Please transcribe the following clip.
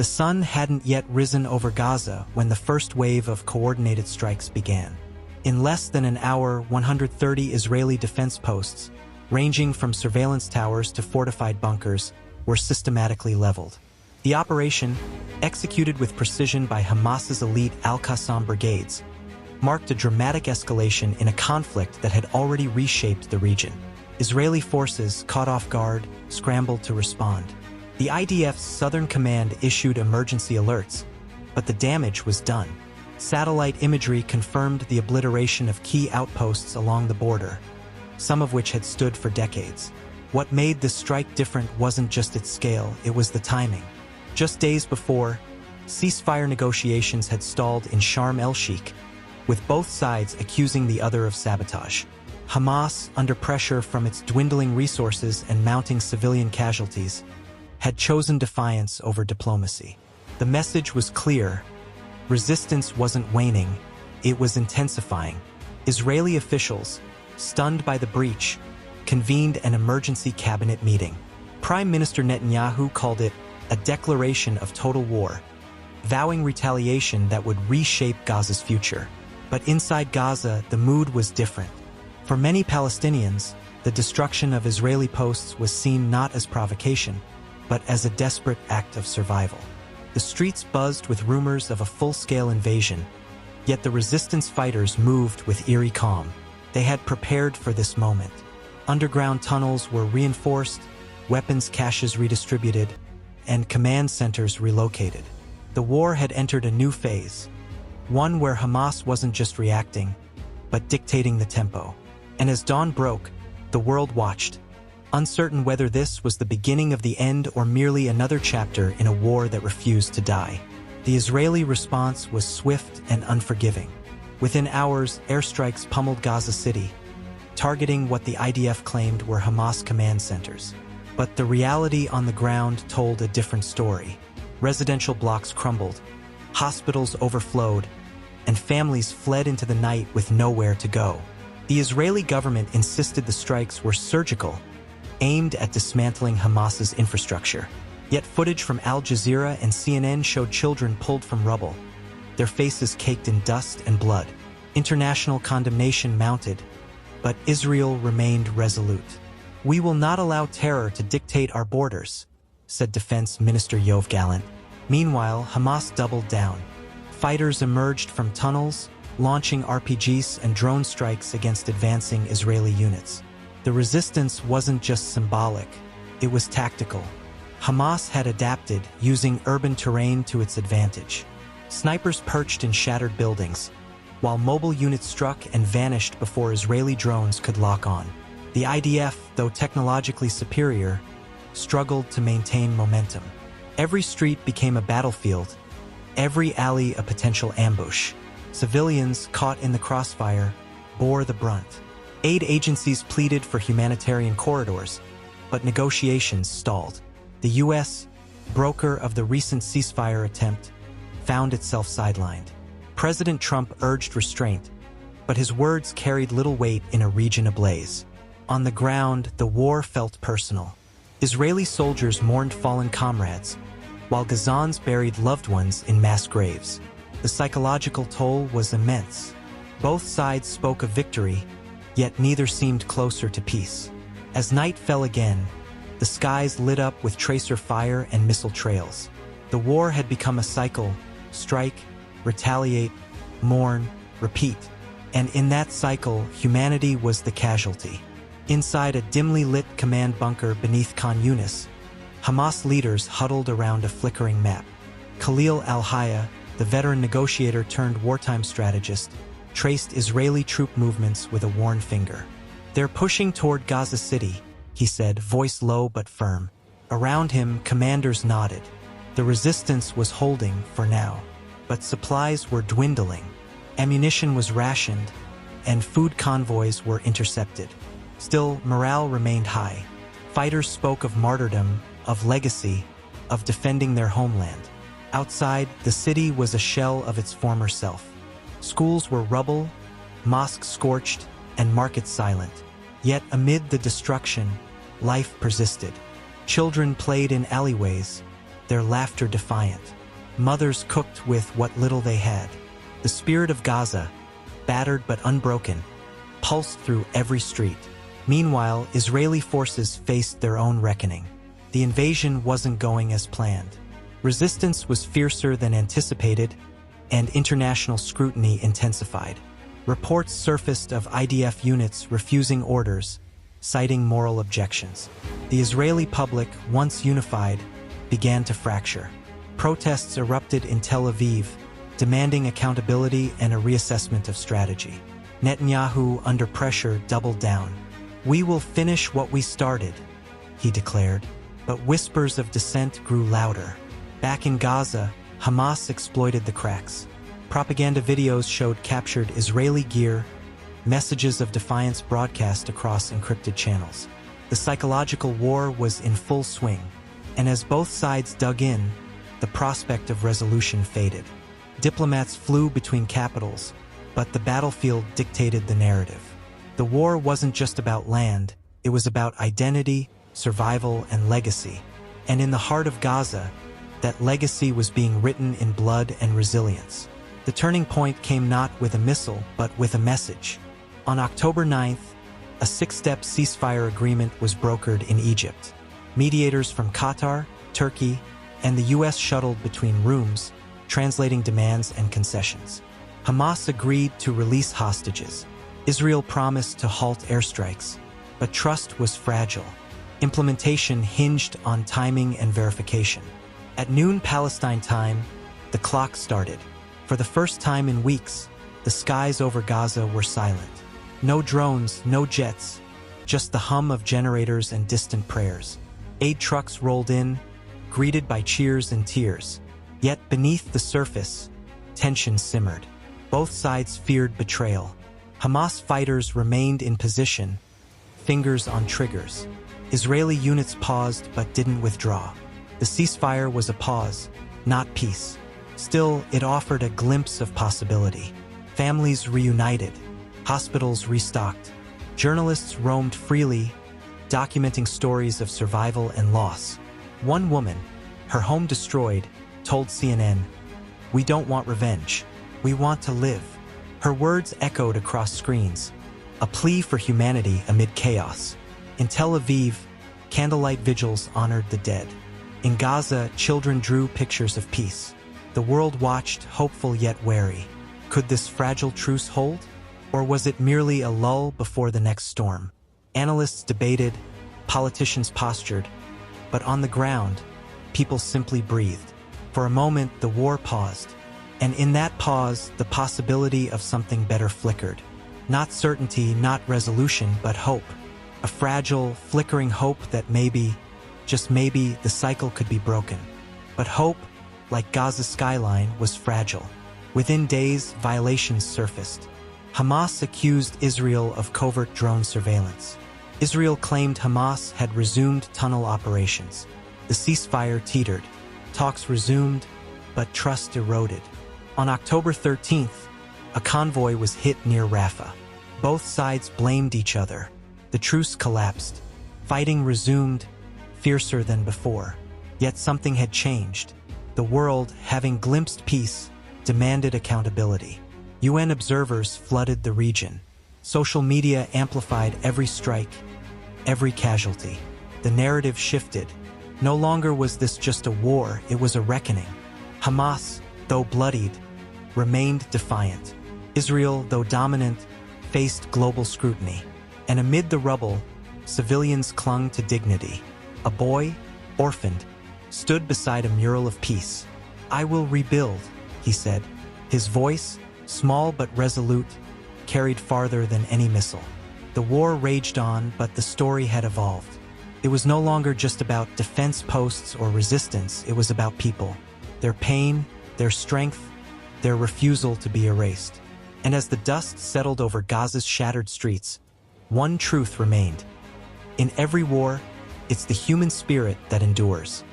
The sun hadn't yet risen over Gaza when the first wave of coordinated strikes began. In less than an hour, 130 Israeli defense posts, ranging from surveillance towers to fortified bunkers, were systematically leveled. The operation, executed with precision by Hamas's elite Al-Qassam brigades, marked a dramatic escalation in a conflict that had already reshaped the region. Israeli forces, caught off guard, scrambled to respond. The IDF's Southern Command issued emergency alerts, but the damage was done. Satellite imagery confirmed the obliteration of key outposts along the border, some of which had stood for decades. What made this strike different wasn't just its scale, it was the timing. Just days before, ceasefire negotiations had stalled in Sharm el-Sheikh, with both sides accusing the other of sabotage. Hamas, under pressure from its dwindling resources and mounting civilian casualties, had chosen defiance over diplomacy. The message was clear. Resistance wasn't waning, it was intensifying. Israeli officials, stunned by the breach, convened an emergency cabinet meeting. Prime Minister Netanyahu called it a declaration of total war, vowing retaliation that would reshape Gaza's future. But inside Gaza, the mood was different. For many Palestinians, the destruction of Israeli posts was seen not as provocation, but as a desperate act of survival. The streets buzzed with rumors of a full-scale invasion, yet the resistance fighters moved with eerie calm. They had prepared for this moment. Underground tunnels were reinforced, weapons caches redistributed, and command centers relocated. The war had entered a new phase, one where Hamas wasn't just reacting, but dictating the tempo. And as dawn broke, the world watched, uncertain whether this was the beginning of the end or merely another chapter in a war that refused to die. The Israeli response was swift and unforgiving. Within hours, airstrikes pummeled Gaza City, targeting what the IDF claimed were Hamas command centers. But the reality on the ground told a different story. Residential blocks crumbled, hospitals overflowed, and families fled into the night with nowhere to go. The Israeli government insisted the strikes were surgical, aimed at dismantling Hamas's infrastructure. Yet footage from Al Jazeera and CNN showed children pulled from rubble, their faces caked in dust and blood. International condemnation mounted, but Israel remained resolute. "We will not allow terror to dictate our borders," said Defense Minister Yoav Gallant. Meanwhile, Hamas doubled down. Fighters emerged from tunnels, launching RPGs and drone strikes against advancing Israeli units. The resistance wasn't just symbolic, it was tactical. Hamas had adapted, using urban terrain to its advantage. Snipers perched in shattered buildings, while mobile units struck and vanished before Israeli drones could lock on. The IDF, though technologically superior, struggled to maintain momentum. Every street became a battlefield, every alley a potential ambush. Civilians, caught in the crossfire, bore the brunt. Aid agencies pleaded for humanitarian corridors, but negotiations stalled. The U.S., broker of the recent ceasefire attempt, found itself sidelined. President Trump urged restraint, but his words carried little weight in a region ablaze. On the ground, the war felt personal. Israeli soldiers mourned fallen comrades, while Gazans buried loved ones in mass graves. The psychological toll was immense. Both sides spoke of victory, yet neither seemed closer to peace. As night fell again, the skies lit up with tracer fire and missile trails. The war had become a cycle: strike, retaliate, mourn, repeat. And in that cycle, humanity was the casualty. Inside a dimly lit command bunker beneath Khan Yunis, Hamas leaders huddled around a flickering map. Khalil al-Hayya, the veteran negotiator turned wartime strategist, traced Israeli troop movements with a worn finger. "They're pushing toward Gaza City," he said, voice low but firm. Around him, commanders nodded. The resistance was holding for now, but supplies were dwindling. Ammunition was rationed, and food convoys were intercepted. Still, morale remained high. Fighters spoke of martyrdom, of legacy, of defending their homeland. Outside, the city was a shell of its former self. Schools were rubble, mosques scorched, and markets silent. Yet amid the destruction, life persisted. Children played in alleyways, their laughter defiant. Mothers cooked with what little they had. The spirit of Gaza, battered but unbroken, pulsed through every street. Meanwhile, Israeli forces faced their own reckoning. The invasion wasn't going as planned. Resistance was fiercer than anticipated, and international scrutiny intensified. Reports surfaced of IDF units refusing orders, citing moral objections. The Israeli public, once unified, began to fracture. Protests erupted in Tel Aviv, demanding accountability and a reassessment of strategy. Netanyahu, under pressure, doubled down. "We will finish what we started," he declared. But whispers of dissent grew louder. Back in Gaza, Hamas exploited the cracks. Propaganda videos showed captured Israeli gear, messages of defiance broadcast across encrypted channels. The psychological war was in full swing, and as both sides dug in, the prospect of resolution faded. Diplomats flew between capitals, but the battlefield dictated the narrative. The war wasn't just about land, it was about identity, survival, and legacy. And in the heart of Gaza, that legacy was being written in blood and resilience. The turning point came not with a missile, but with a message. On October 9th, a 6-step ceasefire agreement was brokered in Egypt. Mediators from Qatar, Turkey, and the U.S. shuttled between rooms, translating demands and concessions. Hamas agreed to release hostages. Israel promised to halt airstrikes, but trust was fragile. Implementation hinged on timing and verification. At noon Palestine time, the clock started. For the first time in weeks, the skies over Gaza were silent. No drones, no jets, just the hum of generators and distant prayers. Aid trucks rolled in, greeted by cheers and tears. Yet beneath the surface, tension simmered. Both sides feared betrayal. Hamas fighters remained in position, fingers on triggers. Israeli units paused but didn't withdraw. The ceasefire was a pause, not peace. Still, it offered a glimpse of possibility. Families reunited, hospitals restocked. Journalists roamed freely, documenting stories of survival and loss. One woman, her home destroyed, told CNN, "We don't want revenge. We want to live." Her words echoed across screens, a plea for humanity amid chaos. In Tel Aviv, candlelight vigils honored the dead. In Gaza, children drew pictures of peace. The world watched, hopeful yet wary. Could this fragile truce hold? Or was it merely a lull before the next storm? Analysts debated, politicians postured, but on the ground, people simply breathed. For a moment, the war paused, and in that pause, the possibility of something better flickered. Not certainty, not resolution, but hope. A fragile, flickering hope that maybe, just maybe, the cycle could be broken. But hope, like Gaza's skyline, was fragile. Within days, violations surfaced. Hamas accused Israel of covert drone surveillance. Israel claimed Hamas had resumed tunnel operations. The ceasefire teetered. Talks resumed, but trust eroded. On October 13th, a convoy was hit near Rafah. Both sides blamed each other. The truce collapsed. Fighting resumed, fiercer than before. Yet something had changed. The world, having glimpsed peace, demanded accountability. UN observers flooded the region. Social media amplified every strike, every casualty. The narrative shifted. No longer was this just a war, it was a reckoning. Hamas, though bloodied, remained defiant. Israel, though dominant, faced global scrutiny. And amid the rubble, civilians clung to dignity. A boy, orphaned, stood beside a mural of peace. "I will rebuild," he said. His voice, small but resolute, carried farther than any missile. The war raged on, but the story had evolved. It was no longer just about defense posts or resistance, it was about people. Their pain, their strength, their refusal to be erased. And as the dust settled over Gaza's shattered streets, one truth remained. In every war, it's the human spirit that endures.